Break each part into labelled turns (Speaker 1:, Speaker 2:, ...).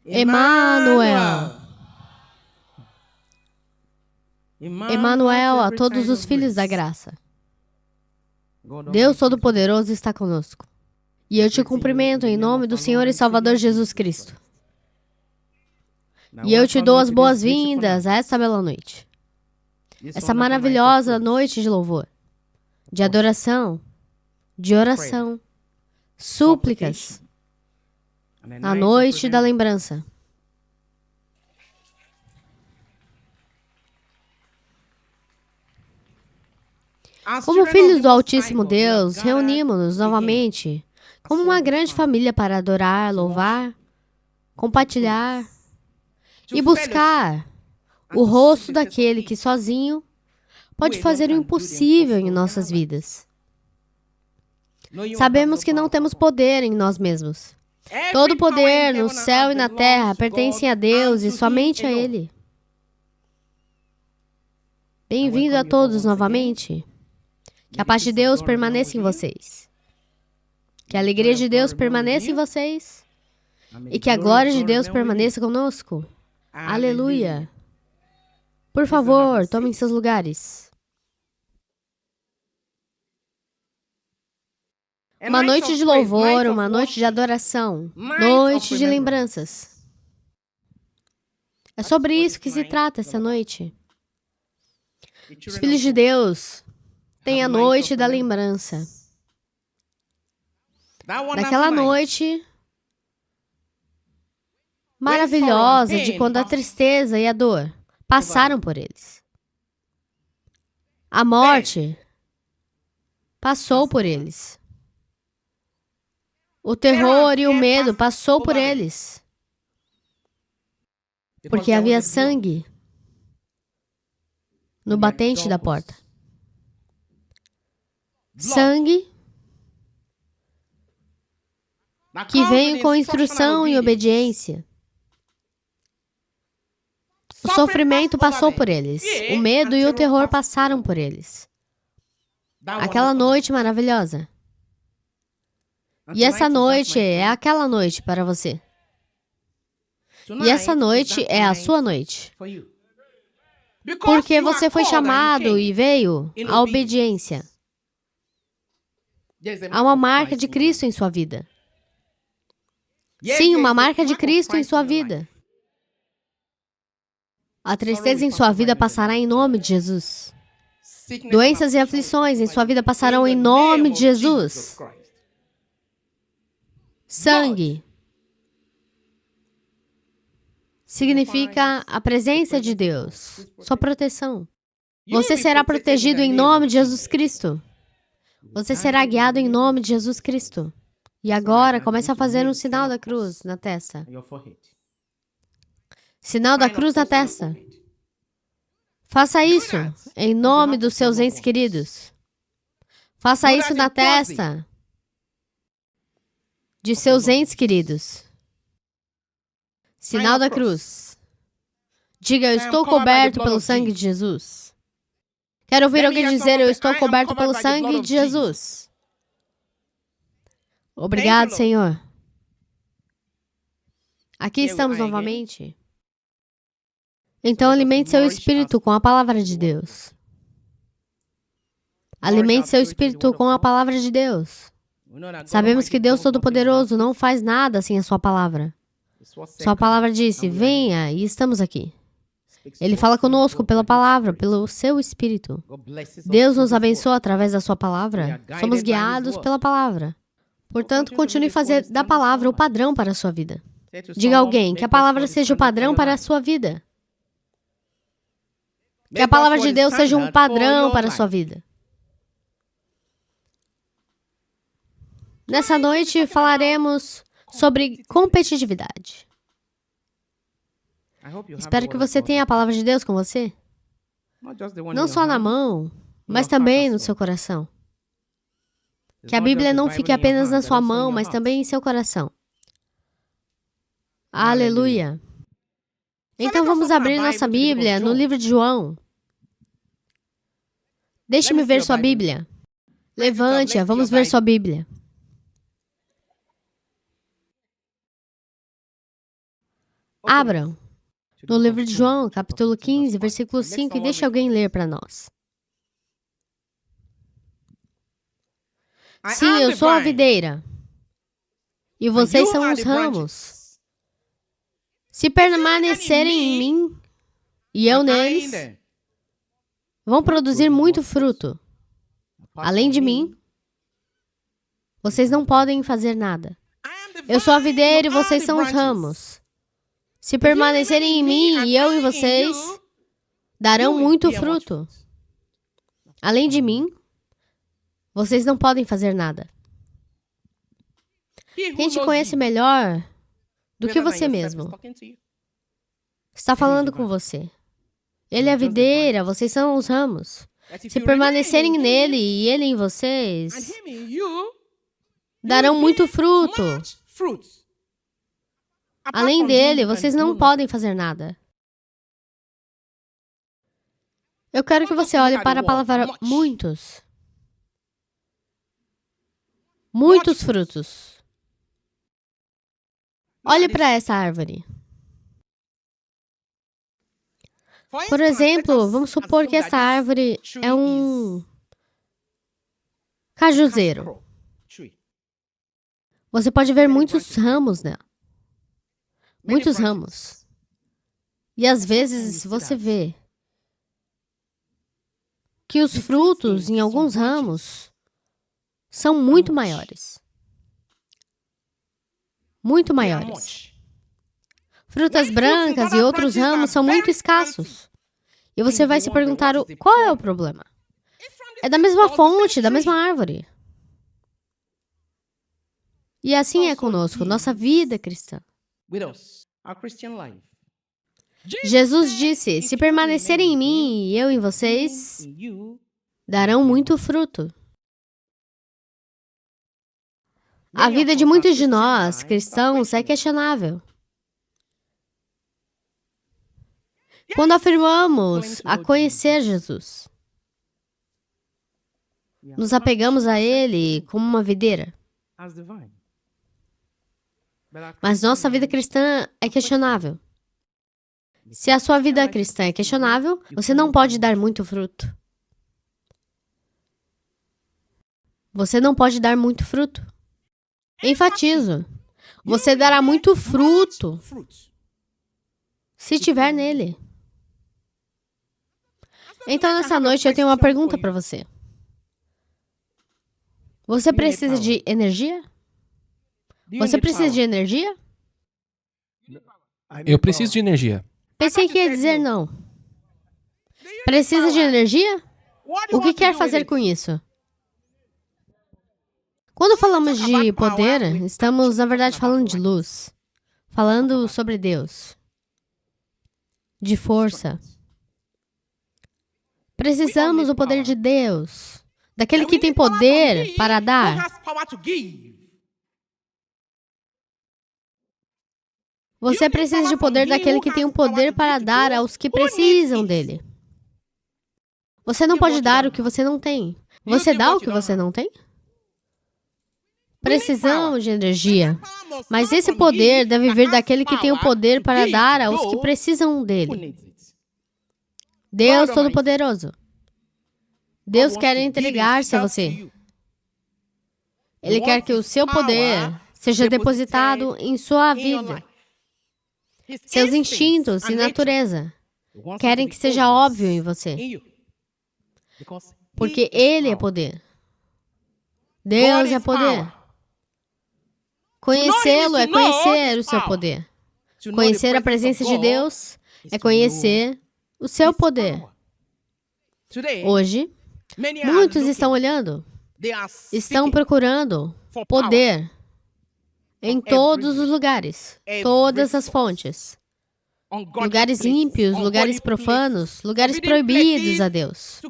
Speaker 1: Emanuel. Emanuel a todos os filhos da graça. Deus Todo-Poderoso está conosco. E eu te cumprimento em nome do Senhor e Salvador Jesus Cristo. E eu te dou as boas-vindas a esta bela noite. Essa maravilhosa noite de louvor, de adoração, de oração, súplicas, a noite da lembrança. Como filhos do Altíssimo Deus, reunimos-nos novamente como uma grande família para adorar, louvar, compartilhar e buscar o rosto daquele que sozinho pode fazer o impossível em nossas vidas. Sabemos que não temos poder em nós mesmos. Todo poder no céu e na terra pertence a Deus e somente a Ele. Bem-vindo a todos novamente. Que a paz de Deus permaneça em vocês. Que a alegria de Deus permaneça em vocês. E que a glória de Deus permaneça conosco. Aleluia. Por favor, tomem seus lugares. Uma noite de louvor, uma noite de adoração, noite de lembranças. É sobre isso que se trata essa noite. Os filhos de Deus têm a noite da lembrança. Daquela noite maravilhosa de quando a tristeza e a dor passaram por eles. A morte passou por eles. O terror e o medo passou por eles. Porque havia sangue no batente da porta. Sangue que veio com instrução e obediência. O sofrimento passou por eles. O medo e o terror passaram por eles. Aquela noite maravilhosa. E essa noite é aquela noite para você. E essa noite é a sua noite. Porque você foi chamado e veio à obediência. Há uma marca de Cristo em sua vida. Sim, uma marca de Cristo em sua vida. A tristeza em sua vida passará em nome de Jesus. Doenças e aflições em sua vida passarão em nome de Jesus. Sangue significa a presença de Deus, sua proteção. Você será protegido em nome de Jesus Cristo. Você será guiado em nome de Jesus Cristo. E agora, comece a fazer um sinal da cruz na testa. Sinal da cruz na testa. Faça isso em nome dos seus entes queridos. Faça isso na testa de seus entes queridos. Sinal da cruz. Diga, eu estou coberto pelo sangue de Jesus. Quero ouvir alguém dizer, eu estou coberto pelo sangue de Jesus. Obrigado, Senhor. Aqui estamos novamente. Então, alimente seu espírito com a palavra de Deus. Alimente seu espírito com a palavra de Deus. Sabemos que Deus Todo-Poderoso não faz nada sem a sua palavra. Sua palavra disse, venha, e estamos aqui. Ele fala conosco pela palavra, pelo seu espírito. Deus nos abençoa através da sua palavra. Somos guiados pela palavra. Portanto, continue a fazer da palavra o padrão para a sua vida. Diga a alguém que a palavra seja o padrão para a sua vida. Que a palavra de Deus seja um padrão para a sua vida. Nessa noite falaremos sobre competitividade. Espero que você tenha a palavra de Deus com você. Não só na mão, mas também no seu coração. Que a Bíblia não fique apenas na sua mão, mas também em seu coração. Aleluia! Então vamos abrir nossa Bíblia no livro de João. Deixe-me ver sua Bíblia. Levante-a, vamos ver sua Bíblia. Abram no livro de João, capítulo 15, versículo 5, e deixe alguém ler para nós. Sim, eu sou a videira, e vocês são os ramos. Se permanecerem em mim, e eu neles, vão produzir muito fruto. Além de mim, vocês não podem fazer nada. Eu sou a videira e vocês são os ramos. Se permanecerem em mim e eu em vocês, darão muito fruto. Além de mim, vocês não podem fazer nada. Quem te conhece melhor do que você mesmo está falando com você. Ele é a videira, vocês são os ramos. Se permanecerem nele e ele em vocês, darão muito fruto. Além dele, vocês não podem fazer nada. Eu quero que você olhe para a palavra muitos. Muitos frutos. Olhe para essa árvore. Por exemplo, vamos supor que essa árvore é um cajuzeiro. Você pode ver muitos ramos nela. Muitos ramos. E às vezes você vê que os frutos em alguns ramos são muito maiores. Muito maiores. Frutas brancas e outros ramos são muito escassos. E você vai se perguntar, qual é o problema? É da mesma fonte, da mesma árvore. E assim é conosco, nossa vida cristã. Jesus disse, se permanecerem em mim e eu em vocês, darão muito fruto. A vida de muitos de nós, cristãos, é questionável. Quando afirmamos a conhecer Jesus, nos apegamos a Ele como uma videira. Mas nossa vida cristã é questionável. Se a sua vida cristã é questionável, você não pode dar muito fruto. Você não pode dar muito fruto. Enfatizo, você dará muito fruto se estiver nele. Então, nessa noite, eu tenho uma pergunta para você. Você precisa de energia? Você precisa de energia?
Speaker 2: Eu preciso de energia.
Speaker 1: Pensei que ia dizer não. Precisa de energia? O que quer fazer com isso? Quando falamos de poder, estamos, na verdade, falando de luz. Falando sobre Deus. De força. Precisamos do poder de Deus. Daquele que tem poder para dar. Você precisa de poder daquele que tem o poder para dar aos que precisam dele. Você não pode dar o que você não tem. Você dá o que você não tem? Precisamos de energia. Mas esse poder deve vir daquele que tem o poder para dar aos que precisam dele. Deus Todo-Poderoso. Deus quer entregar-se a você. Ele quer que o seu poder seja depositado em sua vida. Seus instintos e natureza querem que seja óbvio em você. Porque Ele é poder. Deus é poder. Conhecê-lo é conhecer o seu poder. Conhecer a presença de Deus é conhecer o seu poder. Hoje, muitos estão olhando, estão procurando poder em todos os lugares, todas as fontes. Lugares ímpios, lugares profanos, lugares proibidos a Deus.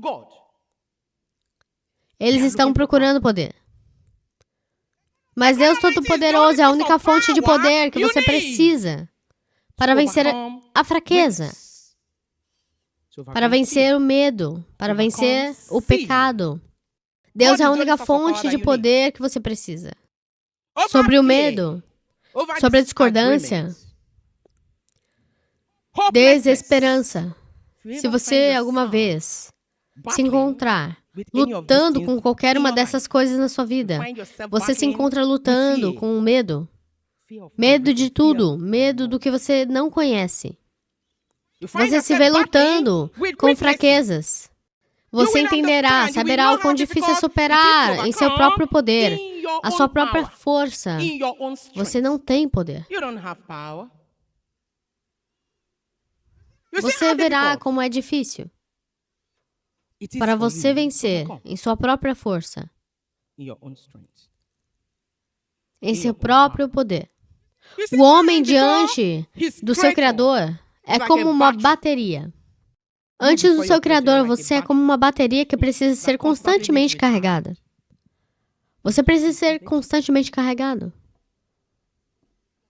Speaker 1: Eles estão procurando poder. Mas Deus Todo-Poderoso é a única fonte de poder que você precisa para vencer a fraqueza, para vencer o medo, para vencer o pecado. Deus é a única fonte de poder que você precisa. Sobre o medo, sobre a discordância, desesperança. Se você alguma vez se encontrar lutando com qualquer uma dessas coisas na sua vida, você se encontra lutando com o medo. Medo de tudo, medo do que você não conhece. Você se vê lutando com fraquezas. Você entenderá, saberá o quão difícil é superar em seu próprio poder, a sua própria força. Você não tem poder. Você verá como é difícil para você vencer em sua própria força, em seu próprio poder. O homem diante do seu Criador é como uma bateria. Antes do seu Criador, você é como uma bateria que precisa ser constantemente carregada. Você precisa ser constantemente carregado.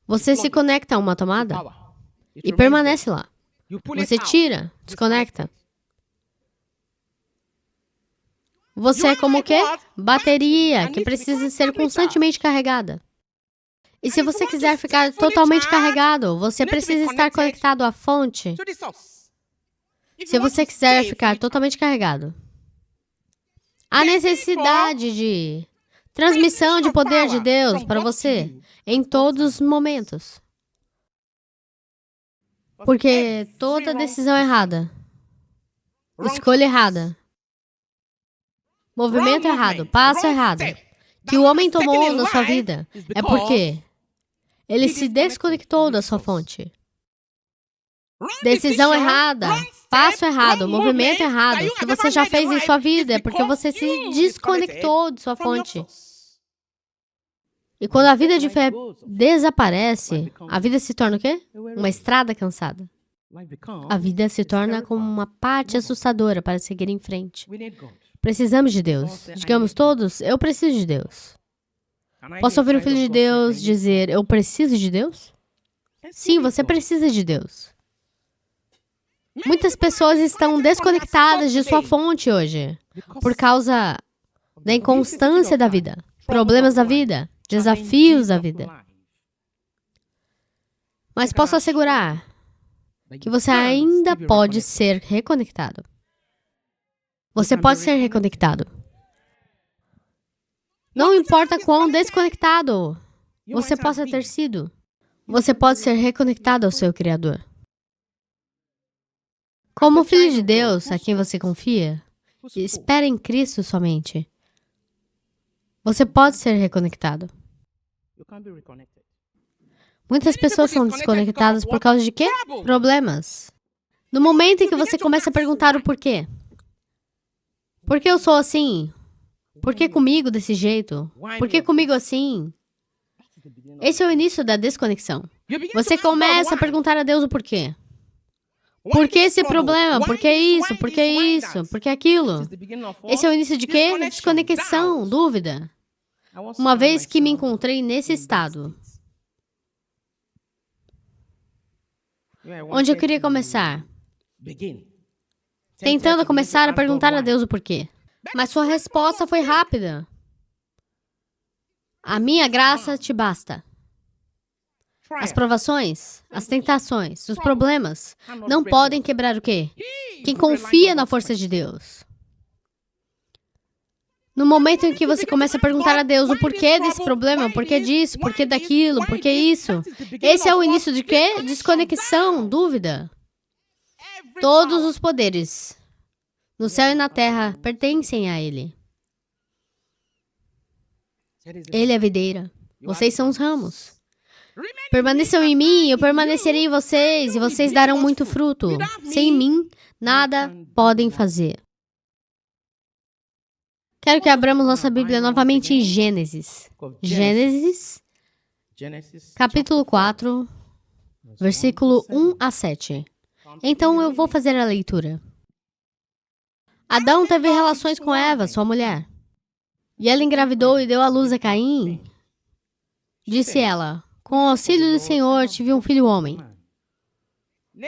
Speaker 1: Você se conecta a uma tomada e permanece lá. Você tira, desconecta. Você é como o quê? Bateria, que precisa ser constantemente carregada. E se você quiser ficar totalmente carregado, você precisa estar conectado à fonte. Se você quiser ficar totalmente carregado, há necessidade de transmissão de poder de Deus para você em todos os momentos. Porque toda decisão errada, escolha errada, movimento errado, passo errado, que o homem tomou na sua vida, é porque ele se desconectou da sua fonte. Decisão errada, passo errado, movimento errado, que você já fez em sua vida, é porque você se desconectou de sua fonte. E quando a vida de fé desaparece, a vida se torna o quê? Uma estrada cansada. A vida se torna como uma parte assustadora para seguir em frente. Precisamos de Deus. Digamos todos, eu preciso de Deus. Posso ouvir o Filho de Deus dizer, eu preciso de Deus? Sim, você precisa de Deus. Muitas pessoas estão desconectadas de sua fonte hoje, por causa da inconstância da vida, problemas da vida, desafios da vida. Mas posso assegurar que você ainda pode ser reconectado. Você pode ser reconectado. Não importa quão desconectado você possa ter sido, você pode ser reconectado ao seu Criador. Como filho de Deus, a quem você confia, espera em Cristo somente. Você pode ser reconectado. Muitas pessoas são desconectadas por causa de quê? Problemas. No momento em que você começa a perguntar o porquê. Por que eu sou assim? Por que comigo desse jeito? Por que comigo assim? Esse é o início da desconexão. Você começa a perguntar a Deus o porquê. Por que esse problema? Por que isso? Por que isso? Por que aquilo? Esse é o início de quê? Desconexão, dúvida. Uma vez que me encontrei nesse estado, onde eu queria começar, tentando começar a perguntar a Deus o porquê. Mas sua resposta foi rápida. A minha graça te basta. As provações, as tentações, os problemas não podem quebrar o quê? Quem confia na força de Deus. No momento em que você começa a perguntar a Deus o porquê desse problema, o porquê disso, o porquê daquilo, o porquê isso, esse é o início de quê? Desconexão, dúvida. Todos os poderes no céu e na terra pertencem a Ele. Ele é a videira. Vocês são os ramos. Permaneçam em mim, eu permanecerei em vocês, e vocês darão muito fruto. Sem mim, nada podem fazer. Quero que abramos nossa Bíblia novamente em Gênesis. Gênesis, capítulo 4, versículo 1 a 7. Então eu vou fazer a leitura. Adão teve relações com Eva, sua mulher. E ela engravidou e deu à luz a Caim. Disse ela, com o auxílio do Senhor tive um filho homem.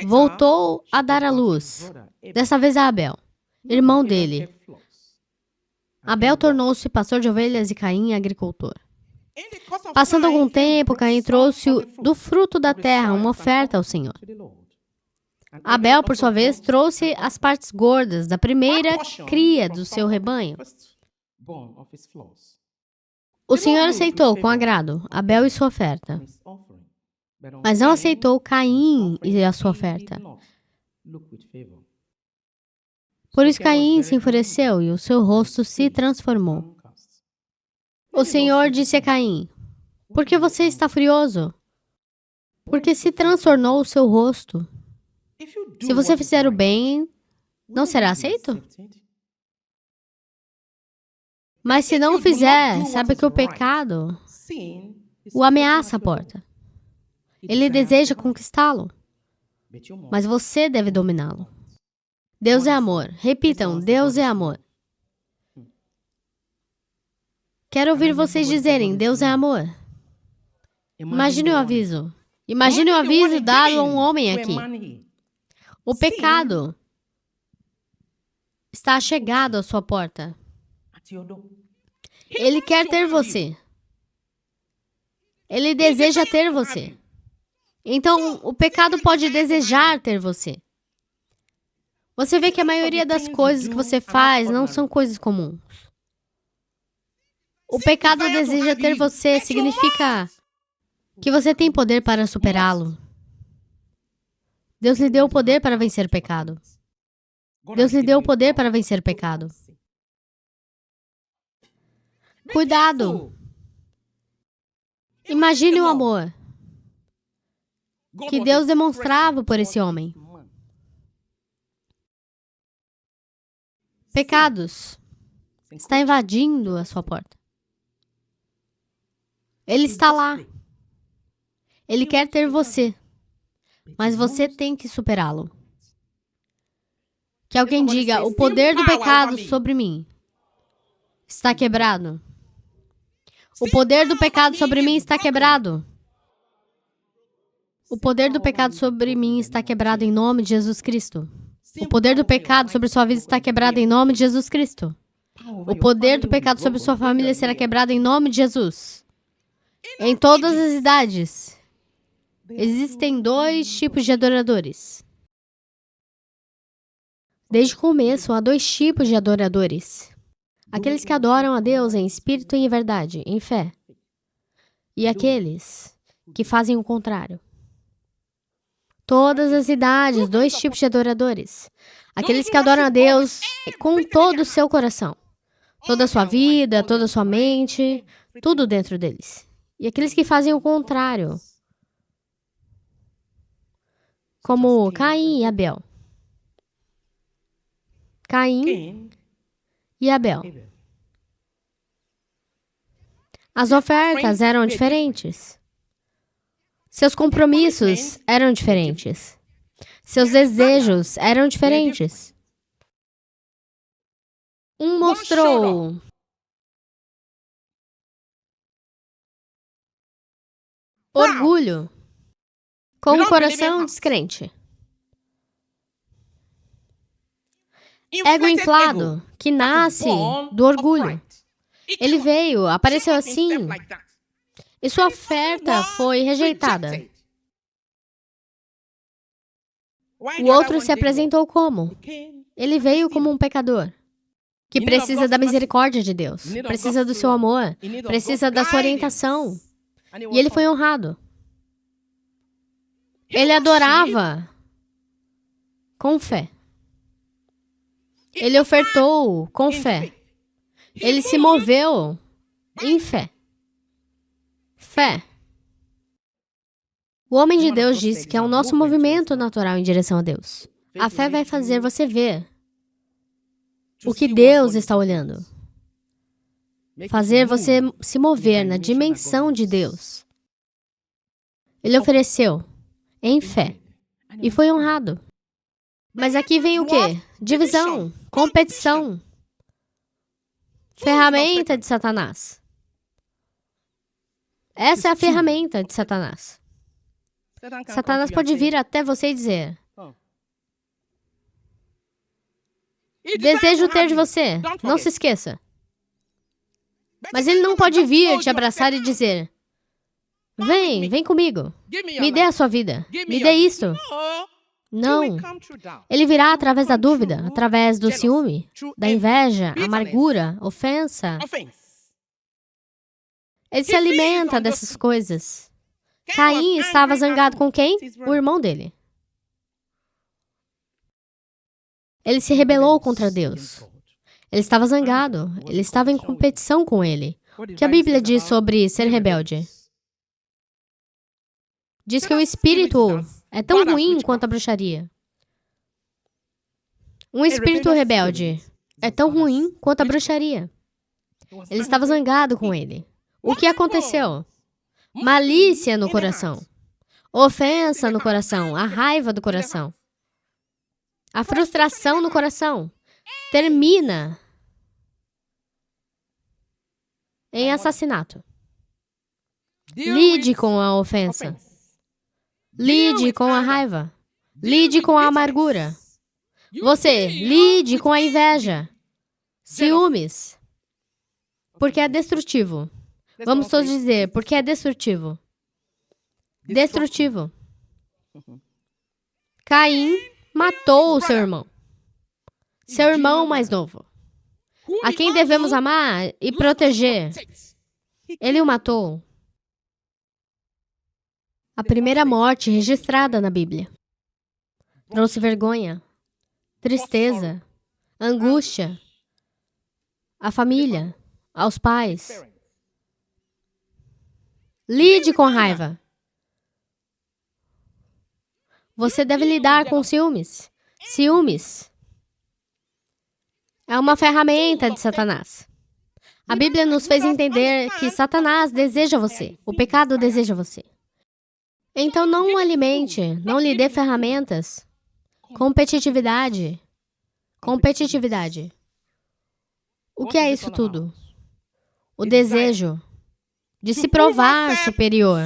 Speaker 1: Voltou a dar à luz, dessa vez a Abel, irmão dele. Abel tornou-se pastor de ovelhas e Caim agricultor. Passando algum tempo, Caim trouxe do fruto da terra uma oferta ao Senhor. Abel, por sua vez, trouxe as partes gordas da primeira cria do seu rebanho. O Senhor aceitou com agrado Abel e sua oferta, mas não aceitou Caim e a sua oferta. Por isso Caim se enfureceu e o seu rosto se transformou. O Senhor disse a Caim: por que você está furioso? Porque se transtornou o seu rosto. Se você fizer o bem, não será aceito? Mas se não fizer, sabe que o pecado o ameaça a porta. Ele deseja conquistá-lo, mas você deve dominá-lo. Deus é amor. Repitam, Deus é amor. Quero ouvir vocês dizerem, Deus é amor. Imagine o aviso. Imagine o aviso dado a um homem aqui. O pecado está chegado à sua porta. Ele quer ter você. Ele deseja ter você. Então, o pecado pode desejar ter você. Você vê que a maioria das coisas que você faz não são coisas comuns. O pecado deseja ter você, significa que você tem poder para superá-lo. Deus lhe deu o poder para vencer o pecado. Deus lhe deu o poder para vencer o pecado. Cuidado! Imagine o amor que Deus demonstrava por esse homem. Pecados está invadindo a sua porta. Ele está lá. Ele quer ter você, mas você tem que superá-lo. Que alguém diga, o poder do pecado sobre mim está quebrado. O poder do pecado sobre mim está quebrado. O poder do pecado sobre mim está quebrado em nome de Jesus Cristo. O poder do pecado sobre sua vida está quebrado em nome de Jesus Cristo. O poder do pecado sobre sua família será quebrado em nome de Jesus. Em todas as idades, existem 2 tipos de adoradores. Desde o começo, há 2 tipos de adoradores. Aqueles que adoram a Deus em espírito e em verdade, em fé. E aqueles que fazem o contrário. Todas as idades, 2 tipos de adoradores. Aqueles que adoram a Deus com todo o seu coração. Toda a sua vida, toda a sua mente, tudo dentro deles. E aqueles que fazem o contrário. Como Caim e Abel. Caim e Abel. As ofertas eram diferentes. Seus compromissos eram diferentes. Seus desejos eram diferentes. Um mostrou orgulho com o coração descrente. Ego inflado, que nasce do orgulho. Ele veio, apareceu assim, e sua oferta foi rejeitada. O outro se apresentou como? Ele veio como um pecador, que precisa da misericórdia de Deus, precisa do seu amor, precisa da sua orientação. E ele foi honrado. Ele adorava com fé. Ele ofertou com fé. Ele se moveu em fé. Fé. O homem de Deus disse que é o nosso movimento natural em direção a Deus. A fé vai fazer você ver o que Deus está olhando. Fazer você se mover na dimensão de Deus. Ele ofereceu em fé e foi honrado. Mas aqui vem o quê? Divisão, competição, ferramenta de Satanás. Essa é a ferramenta de Satanás. Satanás pode vir até você e dizer: desejo ter de você, não se esqueça. Mas ele não pode vir te abraçar e dizer: vem comigo, me dê a sua vida, me dê isto. Não. Ele virá através da dúvida, através do ciúme, da inveja, amargura, ofensa. Ele se alimenta dessas coisas. Caim estava zangado com quem? O irmão dele. Ele se rebelou contra Deus. Ele estava zangado. Ele estava em competição com ele. O que a Bíblia diz sobre ser rebelde? Diz que o espírito é tão ruim quanto a bruxaria. Um espírito rebelde é tão ruim quanto a bruxaria. Ele estava zangado com ele. O que aconteceu? Malícia no coração. Ofensa no coração. A raiva do coração. A frustração no coração. Termina em assassinato. Lide com a ofensa. Lide com a raiva. Lide com a amargura. Você, lide com a inveja. Ciúmes. Porque é destrutivo. Vamos todos dizer, porque é destrutivo. Destrutivo. Caim matou o seu irmão. Seu irmão mais novo. A quem devemos amar e proteger. Ele o matou. A primeira morte registrada na Bíblia. Trouxe vergonha, tristeza, angústia à família, aos pais. Lide com a raiva. Você deve lidar com ciúmes. Ciúmes é uma ferramenta de Satanás. A Bíblia nos fez entender que Satanás deseja você. O pecado deseja você. Então não o alimente, não lhe dê ferramentas. Competitividade. Competitividade. O que é isso tudo? O desejo de se provar superior.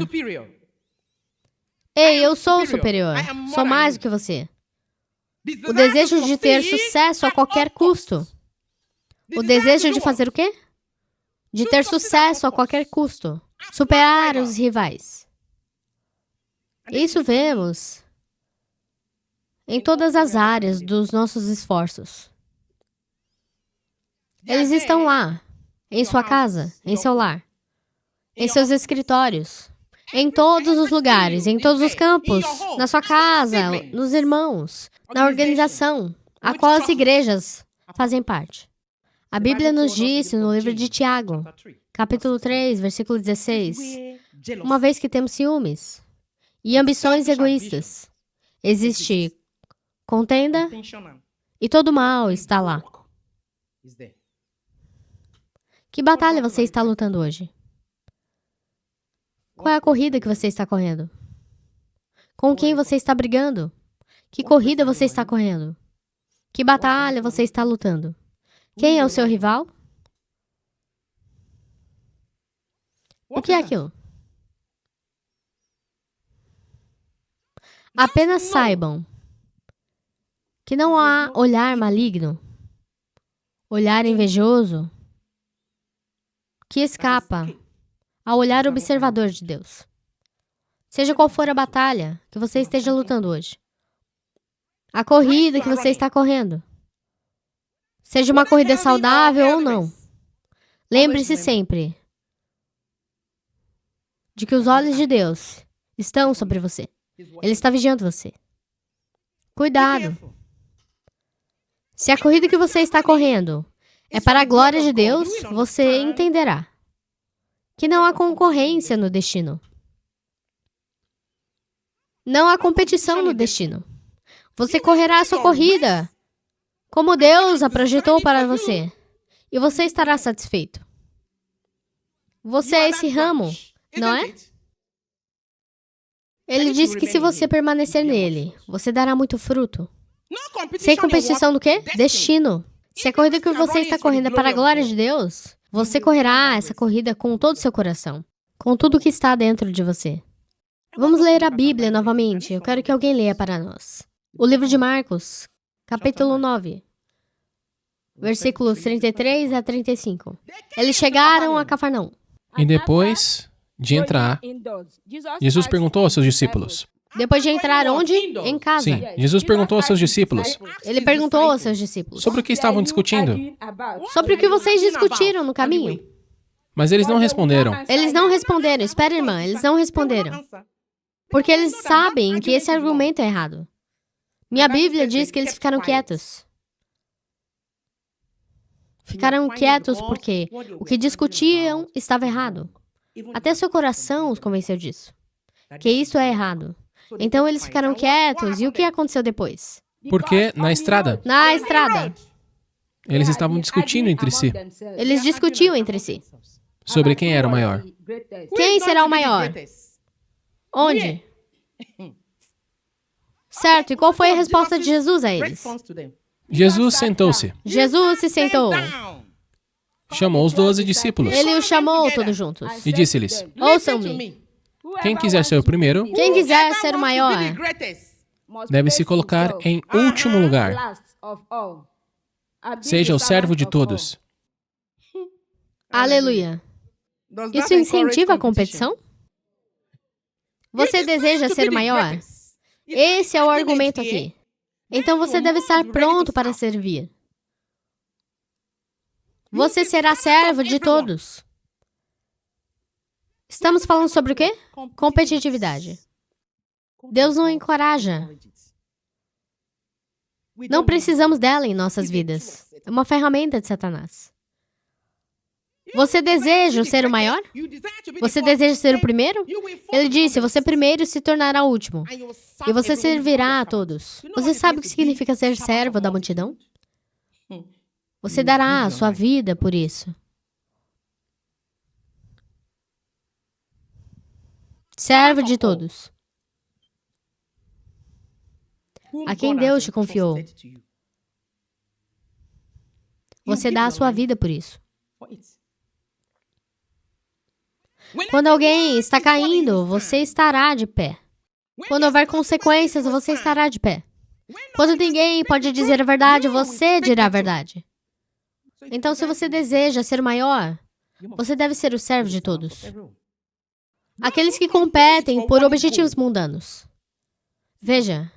Speaker 1: Ei, eu sou superior. Sou mais do que você. O desejo de ter sucesso a qualquer custo. O desejo de fazer o quê? De ter sucesso a qualquer custo. Superar os rivais. Isso vemos em todas as áreas dos nossos esforços. Eles estão lá, em sua casa, em seu lar, em seus escritórios, em todos os lugares, em todos os campos, na sua casa, nos irmãos, na organização, a qual as igrejas fazem parte. A Bíblia nos disse no livro de Tiago, capítulo 3, versículo 16, uma vez que temos ciúmes e ambições egoístas, existe contenda e todo mal está lá. Que batalha você está lutando hoje? Qual é a corrida que você está correndo? Com quem você está brigando? Que corrida você está correndo? Que batalha você está lutando? Quem é o seu rival? O que é aquilo? Apenas saibam que não há olhar maligno, olhar invejoso, que escapa ao olhar observador de Deus. Seja qual for a batalha que você esteja lutando hoje, a corrida que você está correndo, seja uma corrida saudável ou não, lembre-se sempre de que os olhos de Deus estão sobre você. Ele está vigiando você. Cuidado. Se a corrida que você está correndo é para a glória de Deus, você entenderá que não há concorrência no destino. Não há competição no destino. Você correrá a sua corrida como Deus a projetou para você. E você estará satisfeito. Você é esse ramo, não é? Ele disse que se você permanecer nele, você dará muito fruto. Sem competição do quê? Destino. Se a corrida que você está correndo é para a glória de Deus, você correrá essa corrida com todo o seu coração, com tudo que está dentro de você. Vamos ler a Bíblia novamente. Eu quero que alguém leia para nós. O livro de Marcos, capítulo 9, versículos 33 a 35. Eles chegaram a Cafarnaum.
Speaker 2: E depois de entrar, Jesus perguntou aos seus discípulos:
Speaker 1: Depois de entrar onde? Em casa.
Speaker 2: Sim, Jesus perguntou aos seus discípulos
Speaker 1: Ele perguntou aos seus discípulos
Speaker 2: sobre o que estavam discutindo,
Speaker 1: sobre o que vocês discutiram no caminho.
Speaker 2: mas eles não responderam.
Speaker 1: Eles não responderam. Espera, irmã, eles não responderam. Porque eles sabem que esse argumento é errado. Minha Bíblia diz que eles ficaram quietos. Ficaram quietos porque o que discutiam estava errado. Até seu coração os convenceu disso. Que isso é errado. Então eles ficaram quietos. E o que aconteceu depois?
Speaker 2: Porque na estrada,
Speaker 1: Na estrada,
Speaker 2: eles estavam discutindo entre si
Speaker 1: eles discutiam entre si.
Speaker 2: sobre quem era o maior.
Speaker 1: Quem será o maior? Onde? Certo, e qual foi a resposta de Jesus a eles?
Speaker 2: Jesus sentou-se,
Speaker 1: Jesus se sentou.
Speaker 2: chamou os 12 discípulos
Speaker 1: Ele os chamou todos juntos.
Speaker 2: e disse-lhes:
Speaker 1: Ouçam-me.
Speaker 2: quem quiser ser o primeiro,
Speaker 1: Quem quiser ser o maior
Speaker 2: deve se colocar em último lugar. Seja o servo de todos.
Speaker 1: Aleluia. Isso incentiva a competição? Você deseja ser o maior? Esse é o argumento aqui. Então você deve estar pronto para servir. Você será servo de todos. Estamos falando sobre o quê? Competitividade. Deus não encoraja. Não precisamos dela em nossas vidas. É uma ferramenta de Satanás. Você deseja ser o maior? Você deseja ser o primeiro? Ele disse, você primeiro se tornará o último. E você servirá a todos. Você sabe o que significa ser servo da multidão? Você dará a sua vida por isso. Servo de todos. A quem Deus te confiou. Você dá a sua vida por isso. Quando alguém está caindo, você estará de pé. Quando houver consequências, você estará de pé. Quando ninguém pode dizer a verdade, você dirá a verdade. Então, se você deseja ser maior, você deve ser o servo de todos. Aqueles que competem por objetivos mundanos. Veja,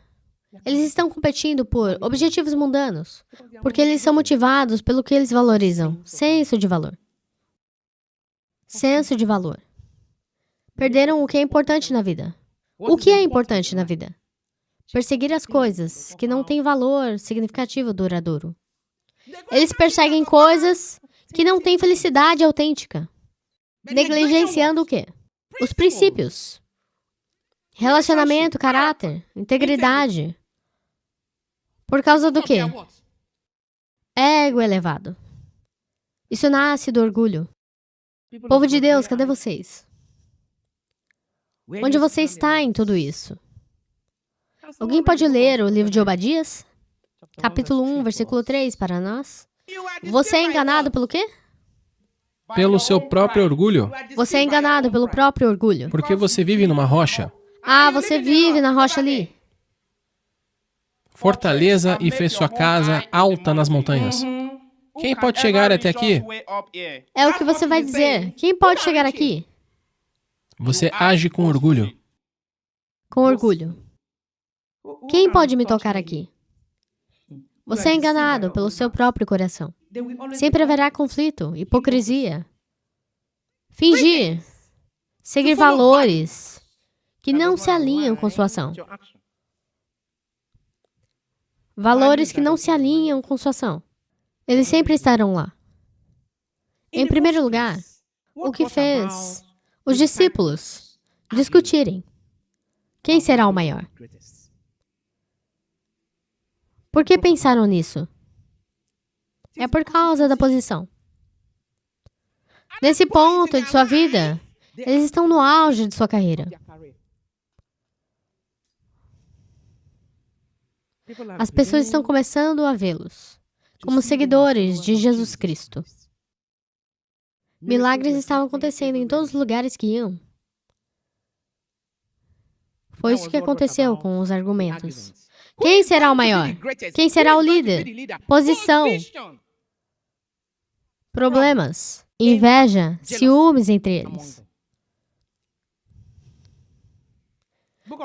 Speaker 1: eles estão competindo por objetivos mundanos, porque eles são motivados pelo que eles valorizam. Senso de valor. Senso de valor. Perderam o que é importante na vida. O que é importante na vida? Perseguir as coisas que não têm valor significativo duradouro. Eles perseguem coisas que não têm felicidade autêntica. Negligenciando o quê? Os princípios. Relacionamento, caráter, integridade. Por causa do quê? Ego elevado. Isso nasce do orgulho. Povo de Deus, cadê vocês? Onde você está em tudo isso? Alguém pode ler o livro de Obadias? Capítulo 1, versículo 3 para nós. Você é enganado pelo quê?
Speaker 2: Pelo seu próprio orgulho,
Speaker 1: Você é enganado pelo próprio orgulho.
Speaker 2: porque você vive numa rocha.
Speaker 1: Ah, você vive na rocha ali.
Speaker 2: Fortaleza e fez sua casa alta nas montanhas. Quem pode chegar até aqui?
Speaker 1: É o que você vai dizer. Quem pode chegar aqui?
Speaker 2: Você age com orgulho.
Speaker 1: Com orgulho. Quem pode me tocar aqui? Você é enganado pelo seu próprio coração. Sempre haverá conflito, hipocrisia, fingir, seguir valores que não se alinham com sua ação. Valores que não se alinham com sua ação. Eles sempre estarão lá. Em primeiro lugar, o que fez os discípulos discutirem quem será o maior? Por que pensaram nisso? É por causa da posição. Nesse ponto de sua vida, eles estão no auge de sua carreira. As pessoas estão começando a vê-los como seguidores de Jesus Cristo. Milagres estavam acontecendo em todos os lugares que iam. Foi isso que aconteceu com os argumentos. Quem será o maior? Quem será o líder? Posição. Problemas, inveja, ciúmes entre eles.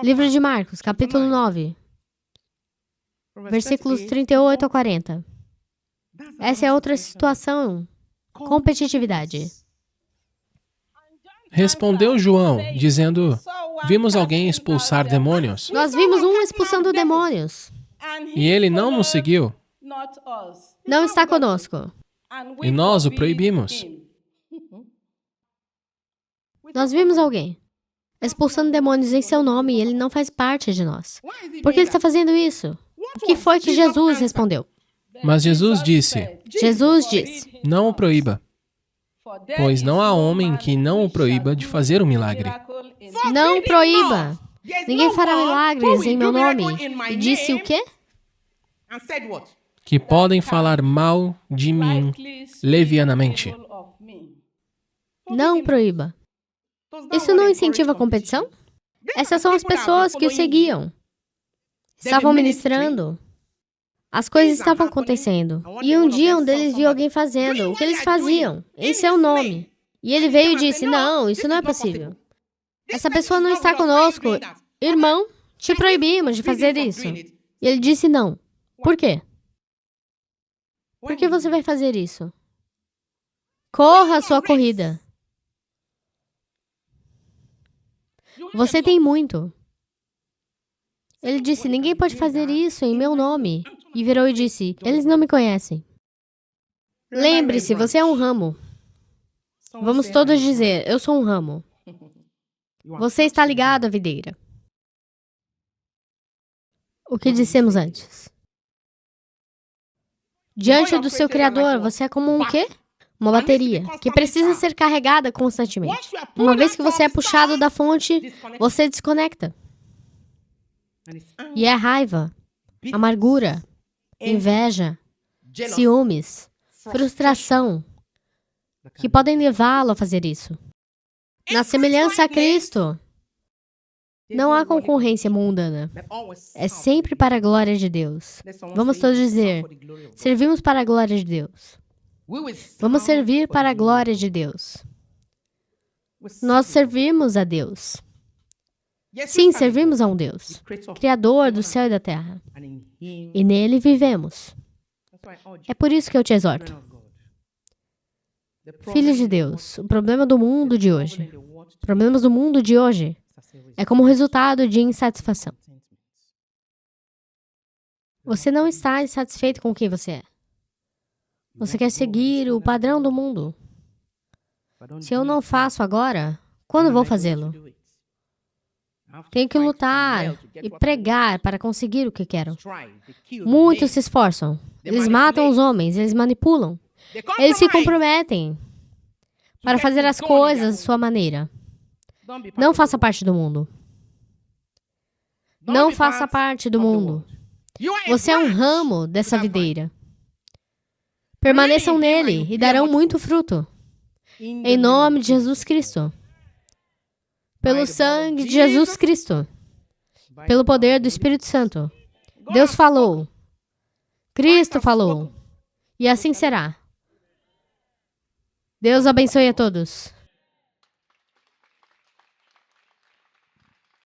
Speaker 1: Livro de Marcos, capítulo 9, versículos 38 a 40. Essa é outra situação. Competitividade.
Speaker 2: Respondeu João, dizendo: Vimos alguém expulsar demônios,
Speaker 1: Nós vimos um expulsando demônios.
Speaker 2: e ele não nos seguiu,
Speaker 1: Não está conosco.
Speaker 2: e nós o proibimos.
Speaker 1: Nós vimos alguém expulsando demônios em seu nome e ele não faz parte de nós. Por que ele está fazendo isso? O que foi que Jesus respondeu?
Speaker 2: Mas Jesus disse:
Speaker 1: Jesus disse:
Speaker 2: Não o proíba, pois não há homem que não o proíba de fazer um milagre.
Speaker 1: Não proíba. Ninguém fará milagres em meu nome. E disse o quê?
Speaker 2: Que podem falar mal de mim levianamente.
Speaker 1: Não proíba. Isso não incentiva a competição? Essas são as pessoas que o seguiam. Estavam ministrando. As coisas estavam acontecendo. E um dia um deles viu alguém fazendo o que eles faziam, em seu nome. E ele veio e disse: Não, isso não é possível. Essa pessoa não está conosco. Irmão, te proibimos de fazer isso. E ele disse não. Por quê? Por que você vai fazer isso? Corra a sua corrida. Você tem muito. Ele disse: Ninguém pode fazer isso em meu nome. E virou e disse: Eles não me conhecem. Lembre-se, você é um ramo. Vamos todos dizer: Eu sou um ramo. Você está ligado à videira. O que dissemos antes? Diante do seu Criador, você é como um quê? Uma bateria, que precisa ser carregada constantemente. Uma vez que você é puxado da fonte, você desconecta. E é raiva, amargura, inveja, ciúmes, frustração, que podem levá-lo a fazer isso. Na semelhança a Cristo, não há concorrência mundana. É sempre para a glória de Deus. Vamos todos dizer: servimos para a glória de Deus. Vamos servir para a glória de Deus. Nós servimos a Deus. Sim, servimos a um Deus, Criador do céu e da terra. E nele vivemos. É por isso que eu te exorto. Filhos de Deus, o problema do mundo de hoje, problemas do mundo de hoje, é como resultado de insatisfação. Você não está insatisfeito com quem você é. Você quer seguir o padrão do mundo. Se eu não faço agora, quando vou fazê-lo? Tenho que lutar e pregar para conseguir o que quero. Muitos se esforçam. Eles matam os homens, eles manipulam. Eles se comprometem para fazer as coisas à sua maneira. Não faça parte do mundo. Não faça parte do mundo. Você é um ramo dessa videira. Permaneçam nele e darão muito fruto. Em nome de Jesus Cristo. Pelo sangue de Jesus Cristo. Pelo poder do Espírito Santo. Deus falou. Cristo falou. E assim será. Deus abençoe a todos.